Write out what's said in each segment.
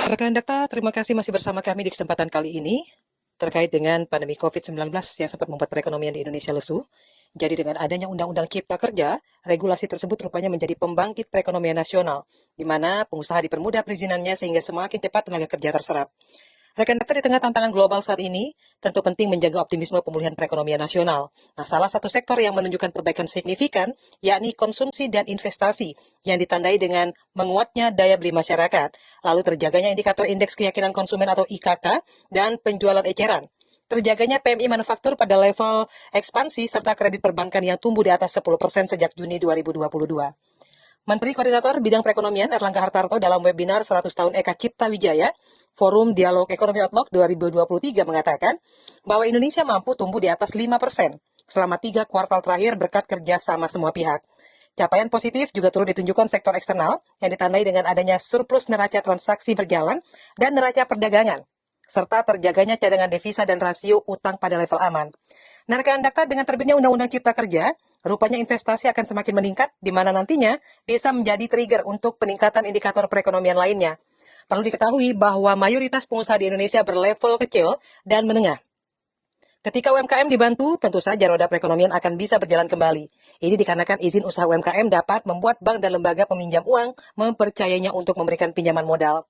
Rekan Dakta, terima kasih masih bersama kami di kesempatan kali ini terkait dengan pandemi COVID-19 yang sempat membuat perekonomian di Indonesia lesu. Jadi dengan adanya Undang-Undang Cipta Kerja, regulasi tersebut rupanya menjadi pembangkit perekonomian nasional, di mana pengusaha dipermudah perizinannya sehingga semakin cepat tenaga kerja terserap. Rekan Dakta, di tengah tantangan global saat ini, tentu penting menjaga optimisme pemulihan perekonomian nasional. Nah, salah satu sektor yang menunjukkan perbaikan signifikan, yakni konsumsi dan investasi, yang ditandai dengan menguatnya daya beli masyarakat, lalu terjaganya indikator indeks keyakinan konsumen atau IKK, dan penjualan eceran. Terjaganya PMI manufaktur pada level ekspansi serta kredit perbankan yang tumbuh di atas 10% sejak Juni 2022. Menteri Koordinator Bidang Perekonomian Erlangga Hartarto dalam webinar 100 tahun Eka Cipta Wijaya, Forum Dialog Ekonomi Outlook 2023 mengatakan bahwa Indonesia mampu tumbuh di atas 5% selama 3 kuartal terakhir berkat kerja sama semua pihak. Capaian positif juga turut ditunjukkan sektor eksternal yang ditandai dengan adanya surplus neraca transaksi berjalan dan neraca perdagangan, serta terjaganya cadangan devisa dan rasio utang pada level aman. Nah, rekan Dakta, dengan terbitnya Undang-Undang Cipta Kerja, rupanya investasi akan semakin meningkat, di mana nantinya bisa menjadi trigger untuk peningkatan indikator perekonomian lainnya. Perlu diketahui bahwa mayoritas pengusaha di Indonesia berlevel kecil dan menengah. Ketika UMKM dibantu, tentu saja roda perekonomian akan bisa berjalan kembali. Ini dikarenakan izin usaha UMKM dapat membuat bank dan lembaga peminjam uang mempercayainya untuk memberikan pinjaman modal.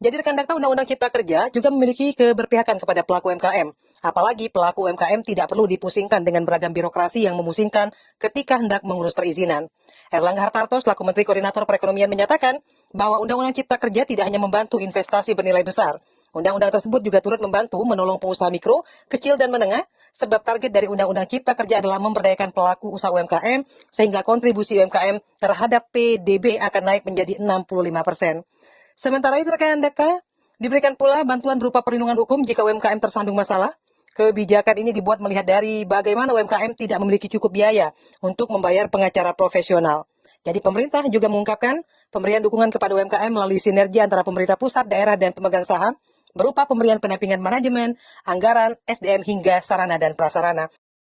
Jadi rekan Dakta, Undang-Undang Cipta Kerja juga memiliki keberpihakan kepada pelaku UMKM. Apalagi pelaku UMKM tidak perlu dipusingkan dengan beragam birokrasi yang memusingkan ketika hendak mengurus perizinan. Erlangga Hartarto selaku Menteri Koordinator Perekonomian menyatakan bahwa Undang-Undang Cipta Kerja tidak hanya membantu investasi bernilai besar. Undang-undang tersebut juga turut membantu menolong pengusaha mikro, kecil, dan menengah, sebab target dari Undang-Undang Cipta Kerja adalah memberdayakan pelaku usaha UMKM, sehingga kontribusi UMKM terhadap PDB akan naik menjadi 65%. Sementara itu, rekan Dakta, diberikan pula bantuan berupa perlindungan hukum jika UMKM tersandung masalah. Kebijakan ini dibuat melihat dari bagaimana UMKM tidak memiliki cukup biaya untuk membayar pengacara profesional. Jadi pemerintah juga mengungkapkan pemberian dukungan kepada UMKM melalui sinergi antara pemerintah pusat, daerah, dan pemegang saham berupa pemberian pendampingan manajemen, anggaran, SDM, hingga sarana dan prasarana.